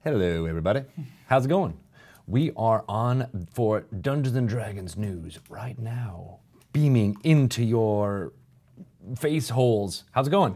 Hello, everybody. How's it going? We are on for Dungeons & Dragons news right now, beaming into your face holes. How's it going?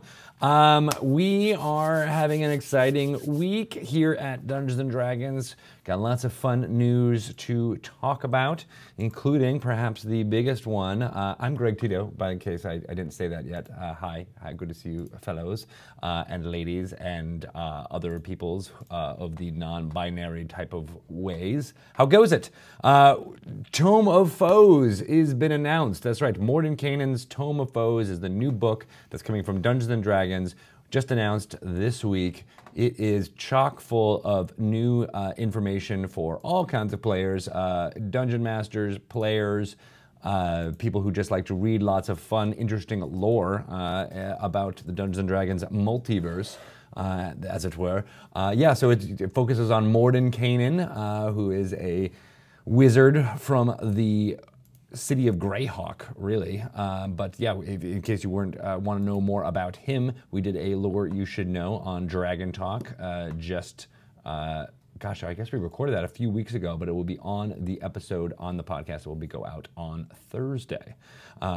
We are having an exciting week here at Dungeons & Dragons. Got lots of fun news to talk about, including perhaps the biggest one. I'm Greg Tito, but in case I didn't say that yet. Hi, good to see you fellows and ladies and other peoples of the non-binary type of ways. How goes it? Tome of Foes has been announced. That's right, Mordenkainen's Tome of Foes is the new book that's coming from Dungeons & Dragons, just announced this week. It is chock full of new information for all kinds of players, dungeon masters, players, people who just like to read lots of fun, interesting lore about the Dungeons & Dragons multiverse, as it were. So it focuses on Mordenkainen, who is a wizard from the city of Greyhawk, really. But yeah, in case you want to know more about him, we did a lore you should know on Dragon Talk. Gosh, I guess we recorded that a few weeks ago, but it will be on the episode on the podcast. It will go out on Thursday.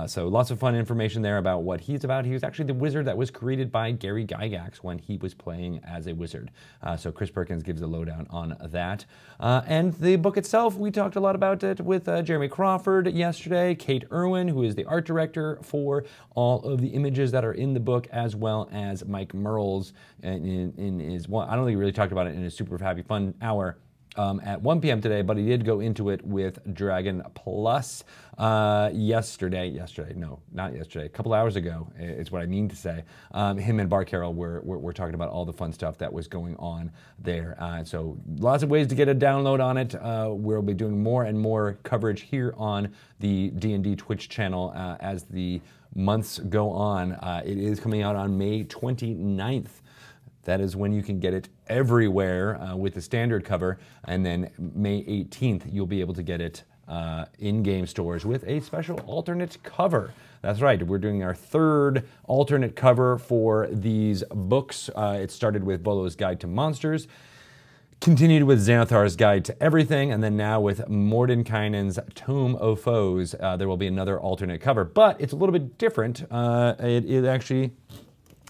So lots of fun information there about what he's about. He was actually the wizard that was created by Gary Gygax when he was playing as a wizard. So Chris Perkins gives a lowdown on that. And the book itself, we talked a lot about it with Jeremy Crawford yesterday, Kate Irwin, who is the art director for all of the images that are in the book, as well as Mike Merles in his, well, I don't think he really talked about it in his super happy fun hour at 1 p.m. today, but he did go into it with Dragon Plus yesterday, no, not yesterday, a couple hours ago is what I mean to say. Him and Bar Carroll were talking about all the fun stuff that was going on there. So lots of ways to get a download on it. We'll be doing more and more coverage here on the D&D Twitch channel as the months go on. It is coming out on May 29th. That is when you can get it everywhere with the standard cover, and then May 18th you'll be able to get it in game stores with a special alternate cover. That's right, we're doing our third alternate cover for these books. It started with Volo's Guide to Monsters, continued with Xanathar's Guide to Everything, and then now with Mordenkainen's Tome of Foes, there will be another alternate cover. But it's a little bit different. It actually,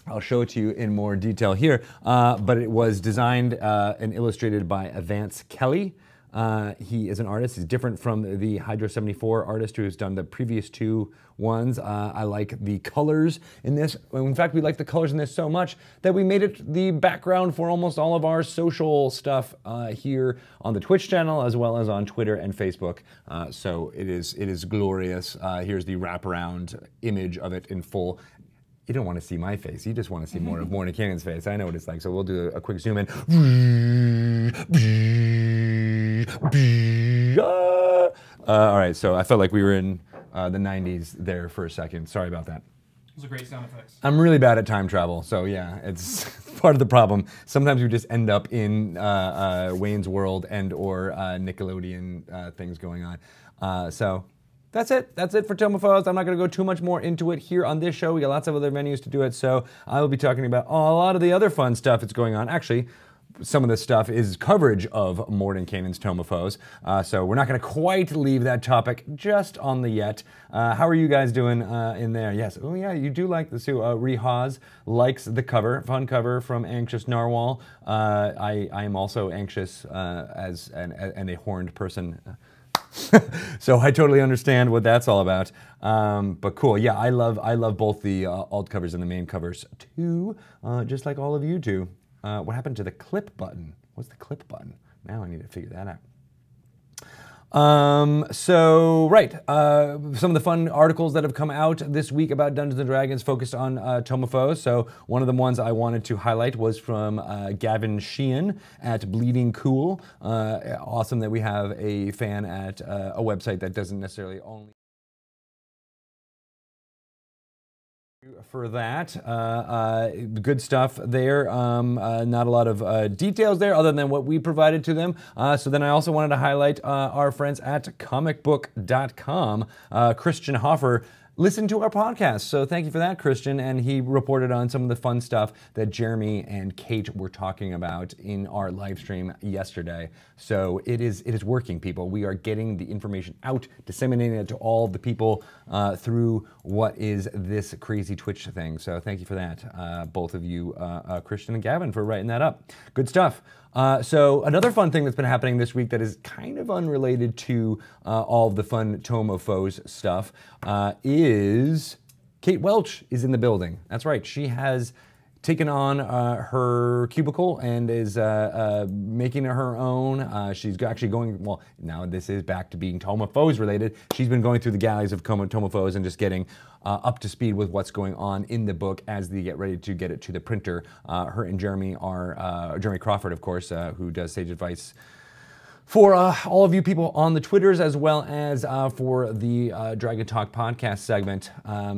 I'll show it to you in more detail here, but it was designed and illustrated by Vance Kelly. He is an artist. He's different from the Hydro 74 artist who's done the previous two ones. I like the colors in this. In fact, we like the colors in this so much that we made it the background for almost all of our social stuff here on the Twitch channel, as well as on Twitter and Facebook. So it is glorious. Here's the wraparound image of it in full. You don't want to see my face. You just want to see more of Mordenkainen's face. I know what it's like, so we'll do a quick zoom in. All right, so I felt like we were in the 90s there for a second. Sorry about that. Those are great sound effects. I'm really bad at time travel, so yeah, it's part of the problem. Sometimes we just end up in Wayne's World and or Nickelodeon things going on. So that's it. That's it for Tome of Foes. I'm not going to go too much more into it here on this show. We got lots of other venues to do it, so I will be talking about a lot of the other fun stuff that's going on. Actually, some of this stuff is coverage of Mordenkainen's Tome of Foes, so we're not going to quite leave that topic just on the yet. How are you guys doing in there? Yes. Oh yeah, you do like the Sue. Rehaz likes the cover, fun cover from Anxious Narwhal. I am also anxious as a horned person. So I totally understand what that's all about. But cool, yeah, I love both the alt covers and the main covers too, just like all of you do. What happened to the clip button? What's the clip button? Now I need to figure that out. Some of the fun articles that have come out this week about Dungeons & Dragons focused on Tome of Foes. So one of the ones I wanted to highlight was from Gavin Sheehan at Bleeding Cool. Awesome that we have a fan at a website that doesn't necessarily only for that. Good stuff there. Not a lot of details there other than what we provided to them. So then I also wanted to highlight our friends at comicbook.com. Christian Hoffer listen to our podcast. So thank you for that, Christian. And he reported on some of the fun stuff that Jeremy and Kate were talking about in our live stream yesterday. So it is working, people. We are getting the information out, disseminating it to all the people through what is this crazy Twitch thing. So thank you for that, both of you, Christian and Gavin, for writing that up. Good stuff. So another fun thing that's been happening this week that is kind of unrelated to all of the fun Tome of Foes stuff is Kate Welch is in the building. That's right. She has taken on her cubicle and is making it her own. She's actually going, well, now this is back to being Tome of Foes related. She's been going through the galleys of Tome of Foes and just getting up to speed with what's going on in the book as they get ready to get it to the printer. Her and Jeremy are, Jeremy Crawford, of course, who does Sage Advice for all of you people on the Twitters, as well as for the Dragon Talk podcast segment.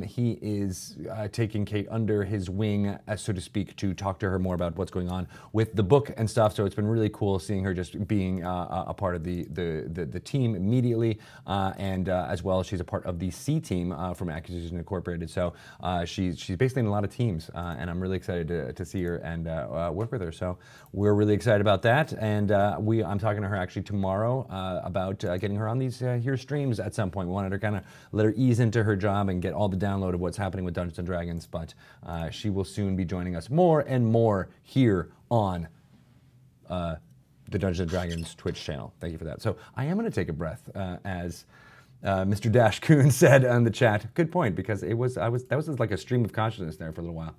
He is taking Kate under his wing, so to speak, to talk to her more about what's going on with the book and stuff. So it's been really cool seeing her just being a part of the team immediately, and as well, she's a part of the C team from Acquisition Incorporated. So she's basically in a lot of teams, and I'm really excited to see her and work with her. So we're really excited about that, and I'm talking to her actually tomorrow about getting her on these here streams at some point. We wanted to kind of let her ease into her job and get all the download of what's happening with Dungeons & Dragons, but she will soon be joining us more and more here on the Dungeons & Dragons Twitch channel. Thank you for that. So I am going to take a breath, as Mr. Dash Coon said on the chat. Good point, because that was like a stream of consciousness there for a little while.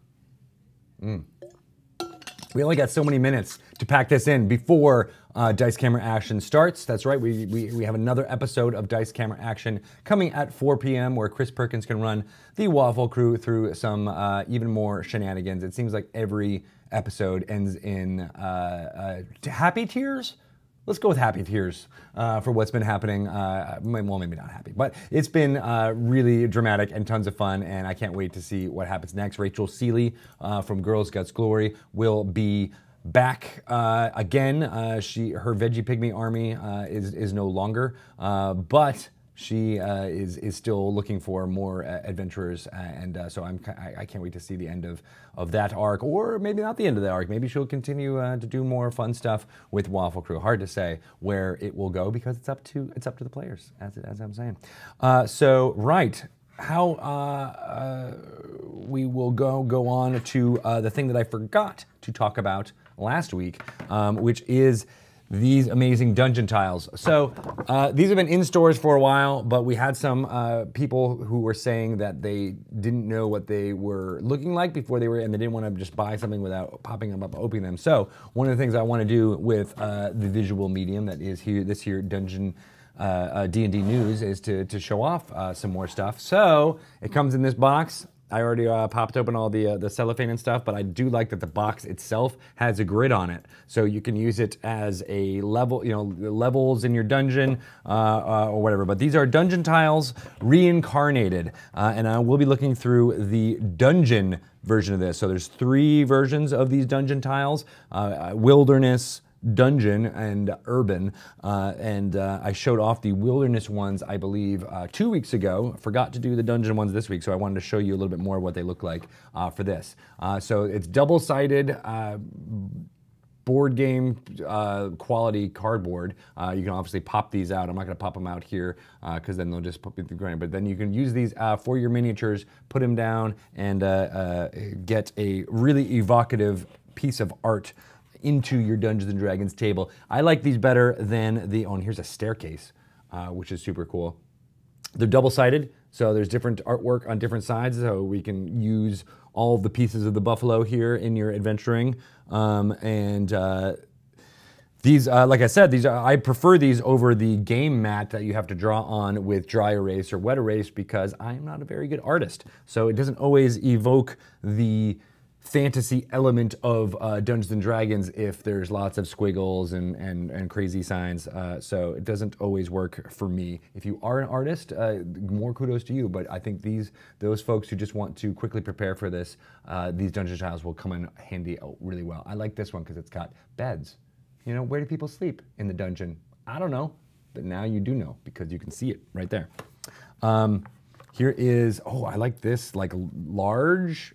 We only got so many minutes to pack this in before Dice Camera Action starts. That's right, we have another episode of Dice Camera Action coming at 4 p.m. where Chris Perkins can run the Waffle Crew through some even more shenanigans. It seems like every episode ends in happy tears? Let's go with happy tears for what's been happening. Well, maybe not happy, but it's been really dramatic and tons of fun, and I can't wait to see what happens next. Rachel Seeley from Girls Guts Glory will be back again. Her Veggie Pygmy army is no longer, but she is still looking for more adventurers, and so I can't wait to see the end of that arc, or maybe not the end of the arc. Maybe she'll continue to do more fun stuff with Waffle Crew. Hard to say where it will go because it's up to the players, as I'm saying. So right. How we will go on to the thing that I forgot to talk about last week, which is these amazing dungeon tiles. So these have been in stores for a while, but we had some people who were saying that they didn't know what they were looking like before they were, and they didn't want to just buy something without popping them up, opening them. So one of the things I want to do with the visual medium that is this here Dungeon D&D News is to show off some more stuff. So it comes in this box. I already popped open all the cellophane and stuff, but I do like that the box itself has a grid on it. So you can use it as a level, levels in your dungeon or whatever. But these are dungeon tiles reincarnated. And I will be looking through the dungeon version of this. So there's 3 versions of these dungeon tiles. Wilderness, Dungeon, and Urban, and I showed off the Wilderness ones, I believe, 2 weeks ago. Forgot to do the Dungeon ones this week, so I wanted to show you a little bit more of what they look like for this. So it's double-sided board game quality cardboard. You can obviously pop these out. I'm not going to pop them out here because then they'll just pop into the ground. But then you can use these for your miniatures, put them down, and get a really evocative piece of art into your Dungeons & Dragons table. I like these better than and here's a staircase, which is super cool. They're double-sided, so there's different artwork on different sides, so we can use all of the pieces of the buffalo here in your adventuring. These, like I said, I prefer these over the game mat that you have to draw on with dry erase or wet erase because I'm not a very good artist. So it doesn't always evoke the fantasy element of Dungeons & Dragons if there's lots of squiggles and crazy signs, so it doesn't always work for me. If you are an artist, more kudos to you, but I think those folks who just want to quickly prepare for this, these dungeon tiles will come in handy really well. I like this one because it's got beds. Where do people sleep in the dungeon? I don't know, but now you do know because you can see it right there. Here is, oh, I like this, like large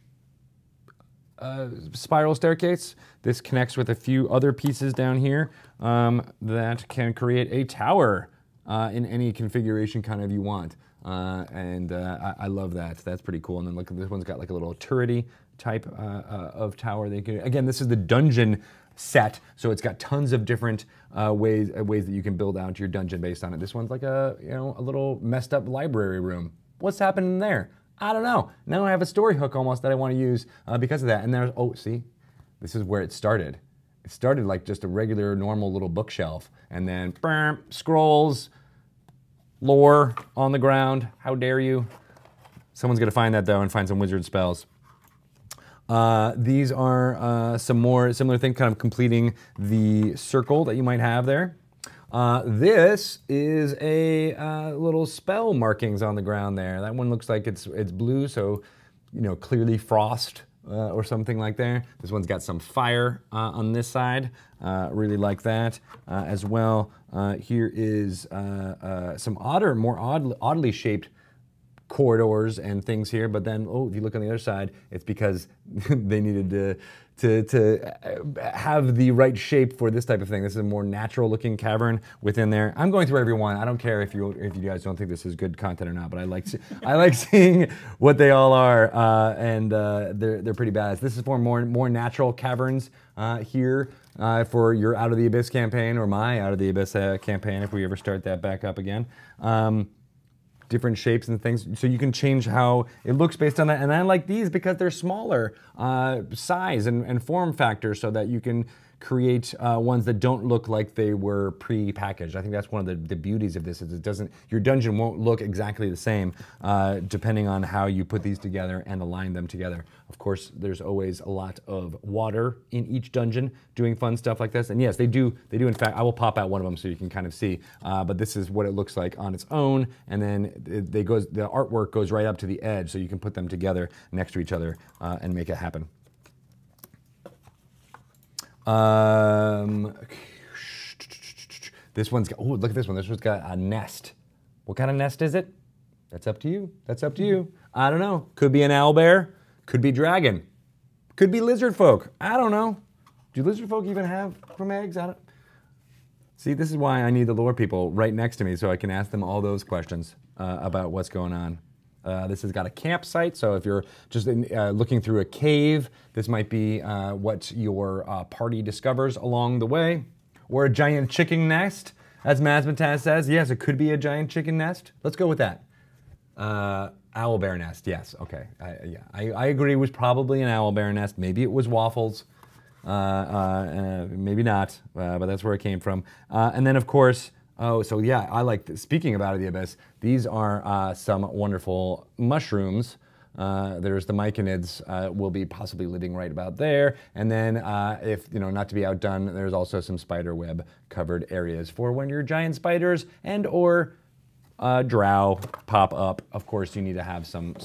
spiral staircase. This connects with a few other pieces down here that can create a tower in any configuration kind of you want. I love that. That's pretty cool. And then look, this one's got like a little turrety type of tower. Again, this is the dungeon set, so it's got tons of different ways that you can build out your dungeon based on it. This one's like a little messed up library room. What's happening there? I don't know. Now I have a story hook almost that I want to use because of that. And there's, oh, see, this is where it started. It started like just a regular, normal little bookshelf, and then scrolls, lore on the ground. How dare you? Someone's gonna find that though and find some wizard spells. These are some more similar things, kind of completing the circle that you might have there. This is a little spell markings on the ground there. That one looks like it's blue, so clearly frost or something like there. This one's got some fire on this side. Really like that as well. Here is some more oddly shaped corridors and things here, but then, oh, if you look on the other side, it's because they needed to have the right shape for this type of thing. This is a more natural looking cavern within there. I'm going through every one. I don't care if you guys don't think this is good content or not, but I like seeing what they all are, and they're pretty badass. This is for more natural caverns here for your Out of the Abyss campaign, or my Out of the Abyss campaign if we ever start that back up again. Different shapes and things, so you can change how it looks based on that. And I like these because they're smaller size and form factor, so that you can create ones that don't look like they were pre-packaged. I think that's one of the beauties of this, is your dungeon won't look exactly the same depending on how you put these together and align them together. Of course, there's always a lot of water in each dungeon doing fun stuff like this. And yes, they do in fact, I will pop out one of them so you can kind of see, but this is what it looks like on its own, and then the artwork goes right up to the edge, so you can put them together next to each other and make it happen. This one's got, oh, look at this one. This one's got a nest. What kind of nest is it? That's up to you. That's up to you. I don't know. Could be an owlbear. Could be dragon. Could be lizard folk. I don't know. Do lizard folk even have from eggs? I don't. See, this is why I need the lore people right next to me, so I can ask them all those questions about what's going on. This has got a campsite, so if you're just looking through a cave, this might be what your party discovers along the way. Or a giant chicken nest, as Mazmataz says. Yes, it could be a giant chicken nest. Let's go with that. Owlbear nest, yes, okay. I agree, it was probably an owlbear nest. Maybe it was waffles, maybe not, but that's where it came from. And then, of course, oh, so yeah, I like this. Speaking of Out of the Abyss, these are some wonderful mushrooms. There's the myconids, will be possibly living right about there. And then, if, not to be outdone, there's also some spider web covered areas for when your giant spiders or drow pop up. Of course, you need to have some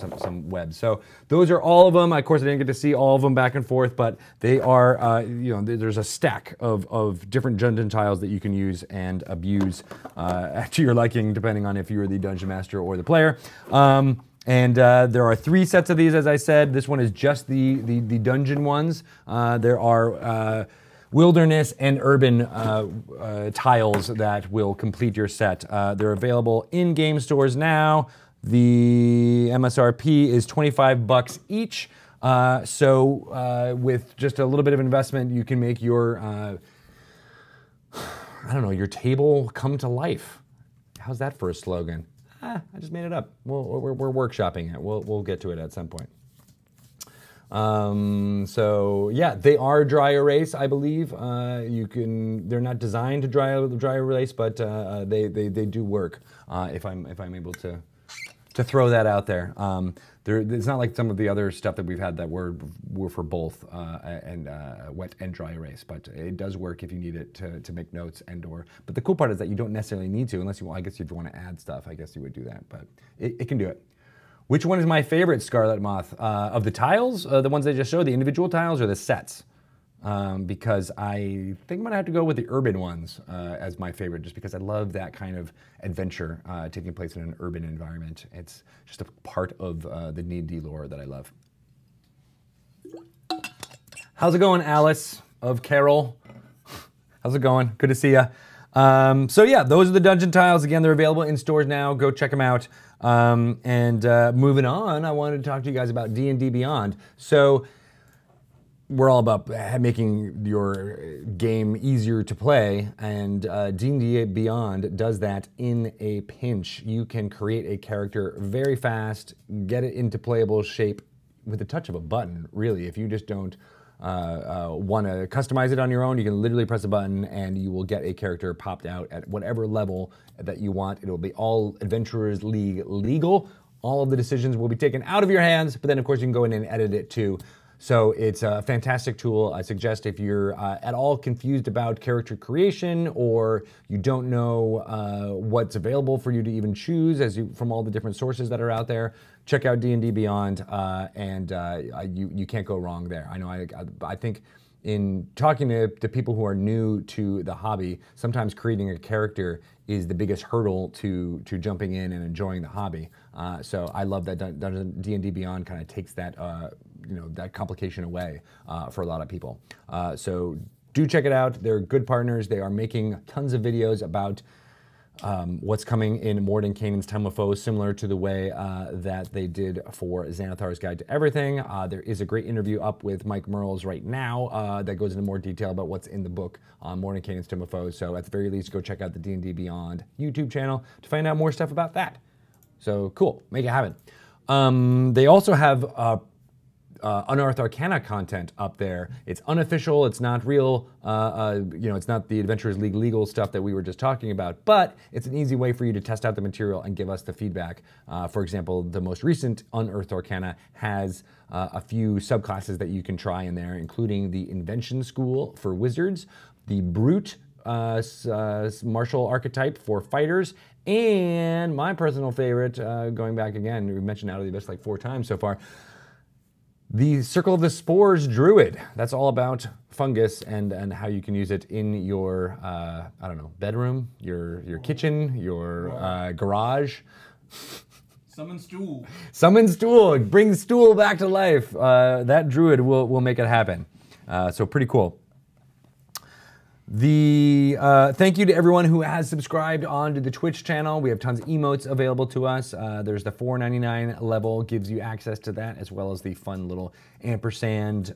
webs. So those are all of them. Of course, I didn't get to see all of them back and forth, but they are, there's a stack of different dungeon tiles that you can use and abuse to your liking, depending on if you're the dungeon master or the player. And there are 3 sets of these, as I said. This one is just the dungeon ones. There are wilderness and urban tiles that will complete your set. They're available in game stores now. The MSRP is $25 each. So with just a little bit of investment, you can make your, your table come to life. How's that for a slogan? I just made it up. We're workshopping it. We'll get to it at some point. So yeah, they are dry erase, I believe. They're not designed to dry erase, but they do work. If I'm able to throw that out there. It's not like some of the other stuff that we've had that were for both wet and dry erase, but it does work if you need it to make notes but the cool part is that you don't necessarily need to, unless I guess if you want to add stuff, I guess you would do that, but it can do it. Which one is my favorite Scarlet Moth? Of the tiles, the ones I just showed, the individual tiles or the sets? because I think I'm gonna have to go with the urban ones as my favorite, just because I love that kind of adventure taking place in an urban environment. It's just a part of the D&D lore that I love. How's it going, Alice of Carol? How's it going? Good to see ya. So yeah, those are the dungeon tiles. Again, they're available in stores now. Go check them out. Moving on, I wanted to talk to you guys about D&D Beyond. So we're all about making your game easier to play, and D&D Beyond does that in a pinch. You can create a character very fast, get it into playable shape with the touch of a button, really. If you just don't want to customize it on your own, you can literally press a button and you will get a character popped out at whatever level that you want. It will be all Adventurers League legal. All of the decisions will be taken out of your hands, but then of course you can go in and edit it too. So it's a fantastic tool. I suggest if you're at all confused about character creation, or you don't know what's available for you to even choose from all the different sources that are out there, check out D&D Beyond, you can't go wrong there. I know I think in talking to people who are new to the hobby, sometimes creating a character is the biggest hurdle to jumping in and enjoying the hobby. So I love that D&D Beyond kind of takes that that complication away for a lot of people. So do check it out. They're good partners. They are making tons of videos about what's coming in Morden Canaan's Time of Foes, similar to the way that they did for Xanathar's Guide to Everything. There is a great interview up with Mike Merles right now that goes into more detail about what's in the book on Morden Canaan's Time of Foes. So at the very least, go check out the D&D Beyond YouTube channel to find out more stuff about that. So cool, make it happen. They also have Unearthed Arcana content up there. It's unofficial, it's not real, it's not the Adventurers League legal stuff that we were just talking about, but it's an easy way for you to test out the material and give us the feedback. For example, the most recent Unearthed Arcana has a few subclasses that you can try in there, including the Invention School for Wizards, the Brute martial archetype for fighters, and my personal favorite, going back again, we mentioned Out of the Abyss like 4 times so far, the Circle of the Spores Druid. That's all about fungus and how you can use it in your, bedroom, your kitchen, your garage. Summon stool. Summon stool. Bring stool back to life. That Druid will make it happen. So pretty cool. Thank you to everyone who has subscribed onto the Twitch channel. We have tons of emotes available to us. There's the $4.99 level, gives you access to that, as well as the fun little ampersand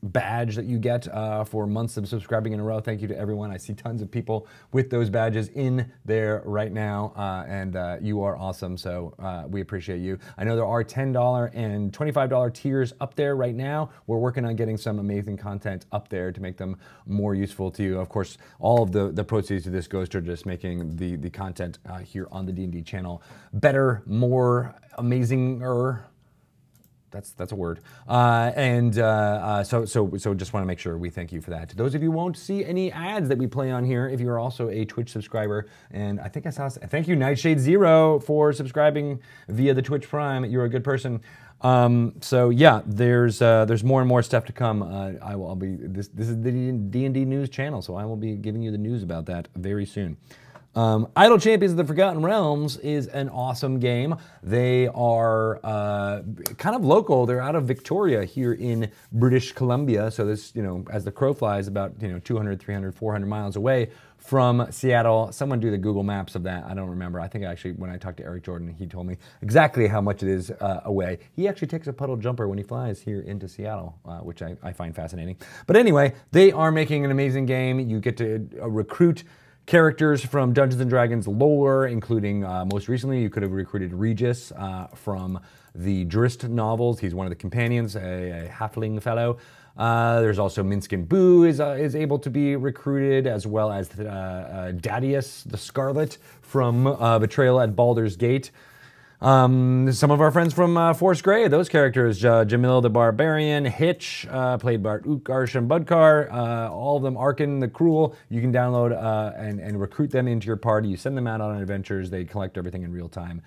badge that you get for months of subscribing in a row. Thank you to everyone. I see tons of people with those badges in there right now, and you are awesome, so we appreciate you. I know there are $10 and $25 tiers up there right now. We're working on getting some amazing content up there to make them more useful to you. Of course, all of the proceeds of this goes to just making the content here on the D&D channel better, more amazing-er. That's a word. So just want to make sure we thank you for that. Those of you who won't see any ads that we play on here, if you're also a Twitch subscriber, and I think I saw, thank you Nightshade Zero for subscribing via the Twitch Prime. You're a good person. So yeah, there's more and more stuff to come. This is the D&D news channel, so I will be giving you the news about that very soon. Idle Champions of the Forgotten Realms is an awesome game. They are kind of local. They're out of Victoria here in British Columbia. So this, as the crow flies, about 200, 300, 400 miles away from Seattle. Someone do the Google Maps of that. I don't remember. I think actually when I talked to Eric Jordan, he told me exactly how much it is away. He actually takes a puddle jumper when he flies here into Seattle, which I find fascinating. But anyway, they are making an amazing game. You get to recruit characters from Dungeons & Dragons lore, including, most recently, you could have recruited Regis from the Drizzt novels. He's one of the companions, a halfling fellow. There's also Minskin Boo is able to be recruited, as well as Dadius the Scarlet from Betrayal at Baldur's Gate. Some of our friends from Force Grey, those characters, Jamil the Barbarian, Hitch, played by Utkarsh and Budkar, all of them, Arkin the Cruel, you can download and recruit them into your party. You send them out on adventures, they collect everything in real time.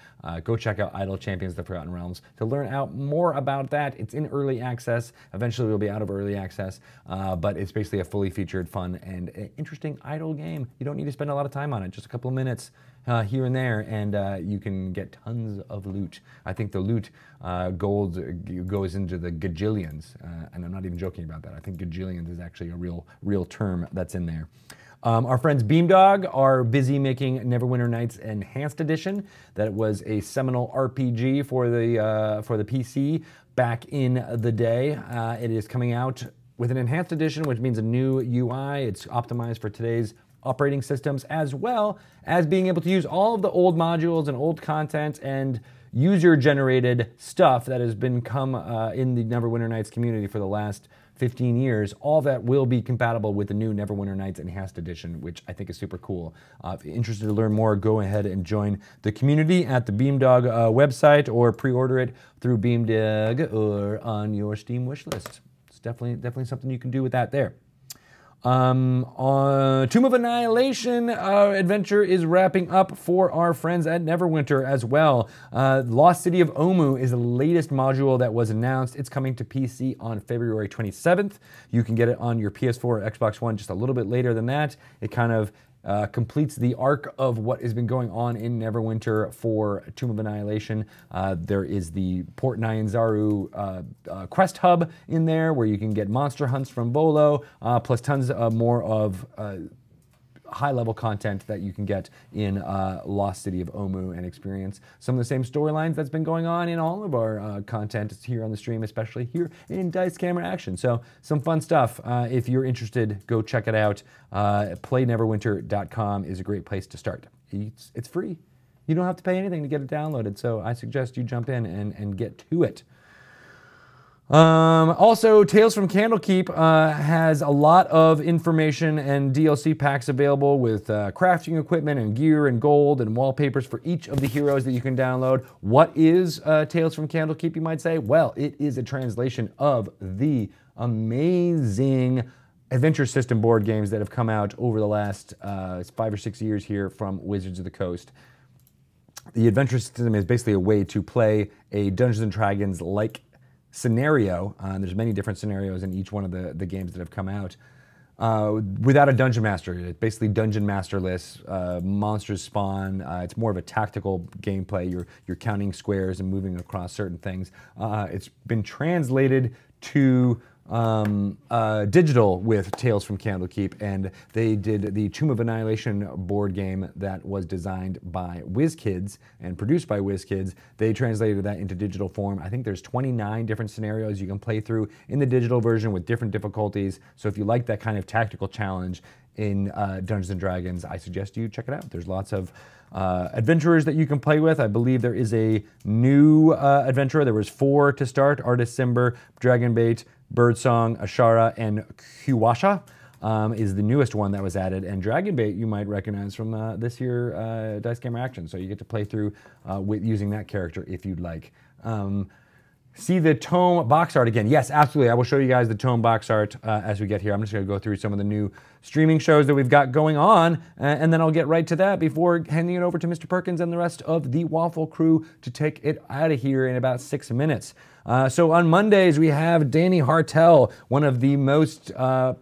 Go check out Idle Champions of the Forgotten Realms to learn out more about that. It's in early access. Eventually we'll be out of early access, but it's basically a fully featured, fun, and interesting idle game. You don't need to spend a lot of time on it, just a couple of minutes here and there, and you can get tons of loot. I think the loot gold goes into the gajillions, and I'm not even joking about that. I think gajillions is actually a real term that's in there. Our friends Beamdog are busy making Neverwinter Nights Enhanced Edition. That was a seminal RPG for the PC back in the day. It is coming out with an Enhanced Edition, which means a new UI. It's optimized for today's operating systems, as well as being able to use all of the old modules and old content and user-generated stuff that has been in the Neverwinter Nights community for the last 15 years. All that will be compatible with the new Neverwinter Nights Enhanced Edition, which I think is super cool. If you're interested to learn more, go ahead and join the community at the Beamdog website, or pre-order it through Beamdog or on your Steam wishlist. It's definitely something you can do with that there. Tomb of Annihilation adventure is wrapping up for our friends at Neverwinter as well. Lost City of Omu is the latest module that was announced. It's coming to PC on February 27th. You can get it on your PS4 or Xbox One just a little bit later than that. It kind of completes the arc of what has been going on in Neverwinter for Tomb of Annihilation. There is the Port Nyanzaru quest hub in there where you can get monster hunts from Volo, plus tons more of high-level content that you can get in Lost City of Omu and experience some of the same storylines that's been going on in all of our content here on the stream, especially here in Dice Camera Action. So some fun stuff. If you're interested, go check it out. PlayNeverwinter.com is a great place to start. It's free. You don't have to pay anything to get it downloaded, so I suggest you jump in and get to it. Also, Tales from Candlekeep has a lot of information and DLC packs available with crafting equipment and gear and gold and wallpapers for each of the heroes that you can download. What is Tales from Candlekeep, you might say? Well, it is a translation of the amazing adventure system board games that have come out over the last 5 or 6 years here from Wizards of the Coast. The adventure system is basically a way to play a Dungeons & Dragons-like scenario. There's many different scenarios in each one of the games that have come out. Without a dungeon master, it's basically dungeon masterless. Monsters spawn. It's more of a tactical gameplay. You're counting squares and moving across certain things. It's been translated to digital with Tales from Candlekeep, and they did the Tomb of Annihilation board game that was designed by WizKids and produced by WizKids. They translated that into digital form. I think there's 29 different scenarios you can play through in the digital version with different difficulties. So if you like that kind of tactical challenge in Dungeons & Dragons, I suggest you check it out. There's lots of adventurers that you can play with. I believe there is a new adventurer. There was 4 to start: Artist Simber, Dragonbait, Birdsong, Ashara, and Kuwasha is the newest one that was added. And Dragonbait you might recognize from this year Dice Camera Action. So you get to play through with using that character if you'd like. See the tome box art again. Yes, absolutely. I will show you guys the tome box art as we get here. I'm just going to go through some of the new streaming shows that we've got going on, and then I'll get right to that before handing it over to Mr. Perkins and the rest of the Waffle crew to take it out of here in about 6 minutes. So on Mondays, we have Danny Hartel, one of the most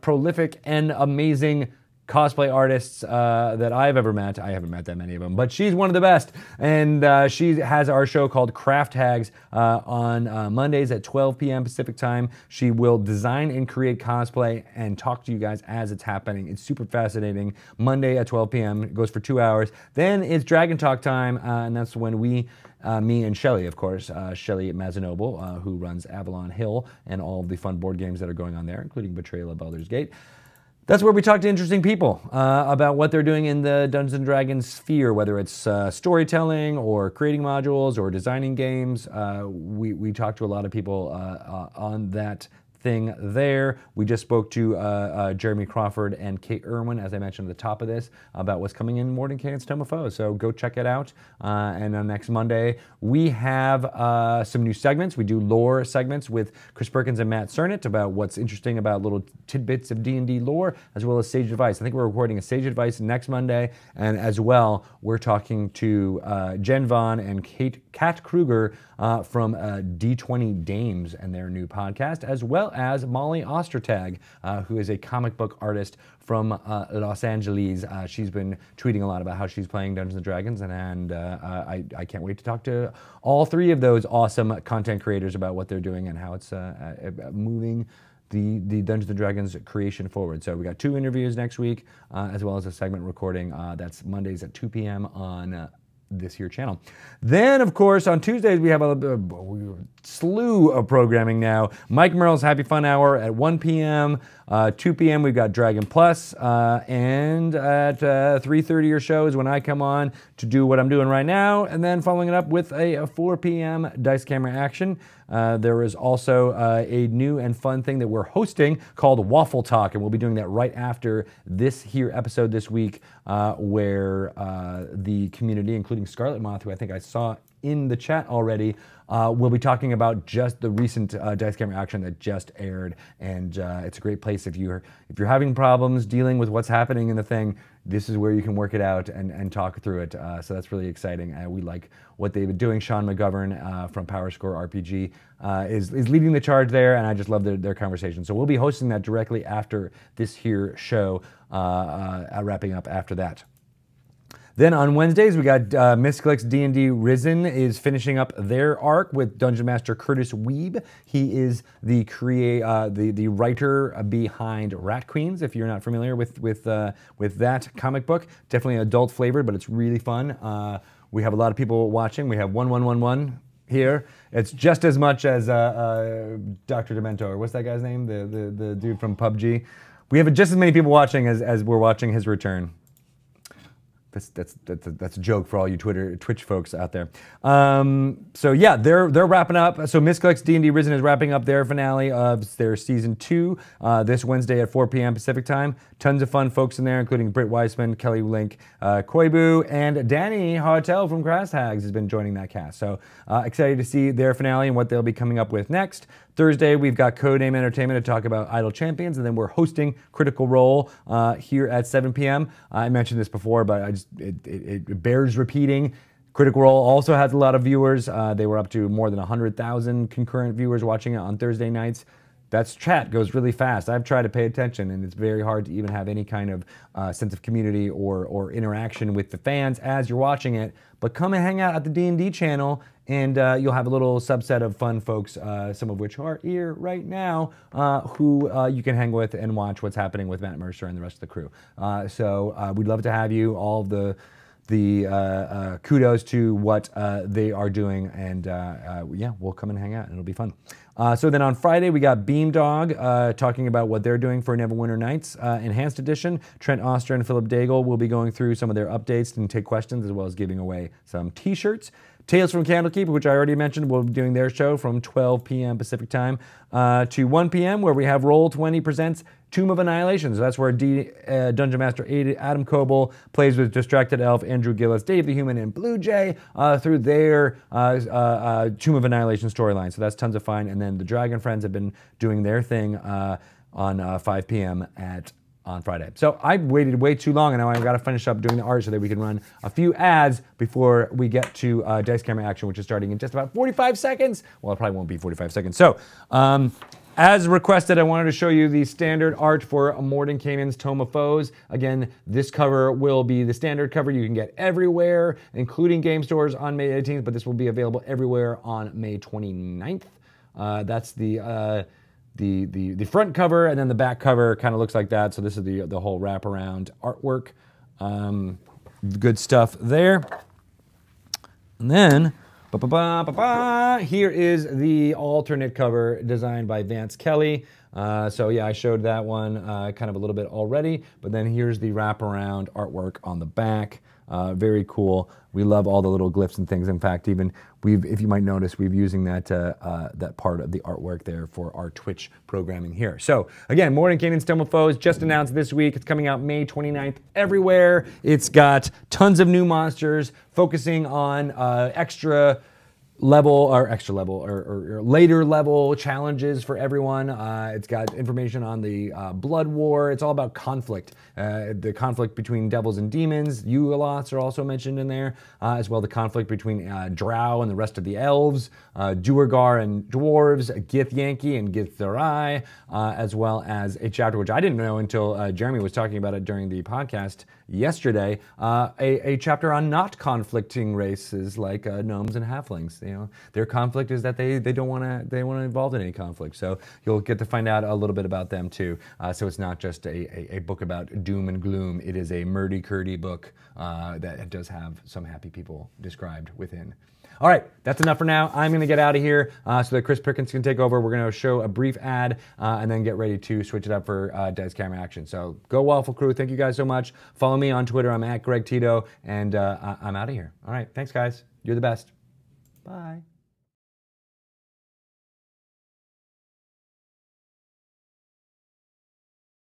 prolific and amazing cosplay artists that I've ever met. I haven't met that many of them, but she's one of the best. And she has our show called Craft Tags on Mondays at 12 p.m. Pacific time. She will design and create cosplay and talk to you guys as it's happening. It's super fascinating. Monday at 12 p.m. It goes for 2 hours. Then it's Dragon Talk time, and that's when we me and Shelly, of course, Shelly Mazanoble, who runs Avalon Hill and all of the fun board games that are going on there, including Betrayal of Baldur's Gate. That's where we talk to interesting people about what they're doing in the Dungeons & Dragons sphere, whether it's storytelling or creating modules or designing games. We talk to a lot of people on that thing there. We just spoke to Jeremy Crawford and Kate Irwin, as I mentioned at the top of this, about what's coming in Morning Canyon's Tome of Foes. So go check it out. And on next Monday, we have some new segments. We do lore segments with Chris Perkins and Matt Cernit about what's interesting about little tidbits of D&D lore, as well as Sage Advice. I think we're recording a Sage Advice next Monday, and as well, we're talking to Jen Vaughn and Kat Kruger from D20 Dames and their new podcast, as well as Molly Ostertag, who is a comic book artist from Los Angeles. She's been tweeting a lot about how she's playing Dungeons & Dragons, and I can't wait to talk to all three of those awesome content creators about what they're doing and how it's moving the Dungeons & Dragons creation forward. So we got 2 interviews next week, as well as a segment recording. That's Mondays at 2 p.m. on this here channel. Then, of course, on Tuesdays, we have a slew of programming now. Mike Merle's Happy Fun Hour at 1 p.m. 2 p.m. we've got Dragon Plus, and at 3:30 or so is when I come on to do what I'm doing right now, and then following it up with a 4 p.m. Dice Camera Action. There is also a new and fun thing that we're hosting called Waffle Talk, and we'll be doing that right after this here episode this week, where the community, including Scarlet Moth, who I think I saw in the chat already, we'll be talking about just the recent Dice Camera Action that just aired, and it's a great place if you're having problems dealing with what's happening in the thing. This is where you can work it out and talk through it. So that's really exciting. We like what they've been doing. Sean McGovern from Power Score RPG is leading the charge there, and I just love their conversation. So we'll be hosting that directly after this here show, wrapping up after that. Then on Wednesdays, we got Misclick's D&D Risen is finishing up their arc with Dungeon Master Curtis Weeb. He is the writer behind Rat Queens, if you're not familiar with that comic book. Definitely adult flavored, but it's really fun. We have a lot of people watching. We have 1111 here. It's just as much as Dr. Demento, or what's that guy's name? The dude from PUBG. We have just as many people watching as we're watching his return. That's a joke for all you Twitch folks out there. So yeah, they're wrapping up. So Misclick's D&D Risen is wrapping up their finale of their season 2 this Wednesday at 4 p.m. Pacific time. Tons of fun folks in there, including Britt Weissman, Kelly Link, Koibu, and Danny Hartel from Grass Hags has been joining that cast. So excited to see their finale and what they'll be coming up with next. Thursday, we've got Codename Entertainment to talk about Idle Champions, and then we're hosting Critical Role here at 7 p.m. I mentioned this before, but it bears repeating. Critical Role also has a lot of viewers. They were up to more than 100,000 concurrent viewers watching it on Thursday nights. That's chat goes really fast. I've tried to pay attention, and it's very hard to even have any kind of sense of community or interaction with the fans as you're watching it. But come and hang out at the D&D channel, and you'll have a little subset of fun folks, some of which are here right now, who you can hang with and watch what's happening with Matt Mercer and the rest of the crew. So we'd love to have you. All of the kudos to what they are doing, and yeah, we'll come and hang out, and it'll be fun. So then on Friday, we got Beamdog talking about what they're doing for Neverwinter Nights Enhanced Edition. Trent Oster and Philip Daigle will be going through some of their updates and take questions, as well as giving away some t-shirts. Tales from Candlekeep, which I already mentioned, will be doing their show from 12 p.m. Pacific time to 1 p.m., where we have Roll20 presents Tomb of Annihilation. So that's where Dungeon Master Adam Coble plays with Distracted Elf, Andrew Gillis, Dave the Human, and Blue Jay through their Tomb of Annihilation storyline. So that's tons of fun. And then the Dragon Friends have been doing their thing on 5 p.m. on Friday. So I waited way too long, and now I've got to finish up doing the art so that we can run a few ads before we get to Dice Camera Action, which is starting in just about 45 seconds. Well, it probably won't be 45 seconds. So, as requested, I wanted to show you the standard art for Mordenkainen's Tome of Foes. Again, this cover will be the standard cover you can get everywhere, including game stores on May 18th, but this will be available everywhere on May 29th. That's the front cover, and then the back cover kind of looks like that. So this is the whole wraparound artwork. Good stuff there. And then, here is the alternate cover designed by Vance Kelly. So yeah, I showed that one kind of a little bit already, but then here's the wraparound artwork on the back. Very cool. We love all the little glyphs and things. In fact, even if you might notice, we've using that that part of the artwork there for our Twitch programming here. So again, Mordenkainen's Stone of Foes just announced this week. It's coming out May 29th everywhere. It's got tons of new monsters focusing on extra level or later level challenges for everyone. It's got information on the blood war. It's all about conflict, the conflict between devils and demons. Yugoloths are also mentioned in there, as well the conflict between Drow and the rest of the elves, Duergar and dwarves, Githyanki and Githzerai, as well as a chapter which I didn't know until Jeremy was talking about it during the podcast yesterday, a chapter on not conflicting races like gnomes and halflings. You know, their conflict is that they don't want to involve in any conflict. So you'll get to find out a little bit about them too. So it's not just a book about doom and gloom. It is a murdy-curdy book that does have some happy people described within. All right, that's enough for now. I'm going to get out of here so that Chris Perkins can take over. We're going to show a brief ad and then get ready to switch it up for Des Camera Action. So go Waffle Crew. Thank you guys so much. Follow me on Twitter. I'm at Greg Tito, and I'm out of here. All right, thanks, guys. You're the best. Bye.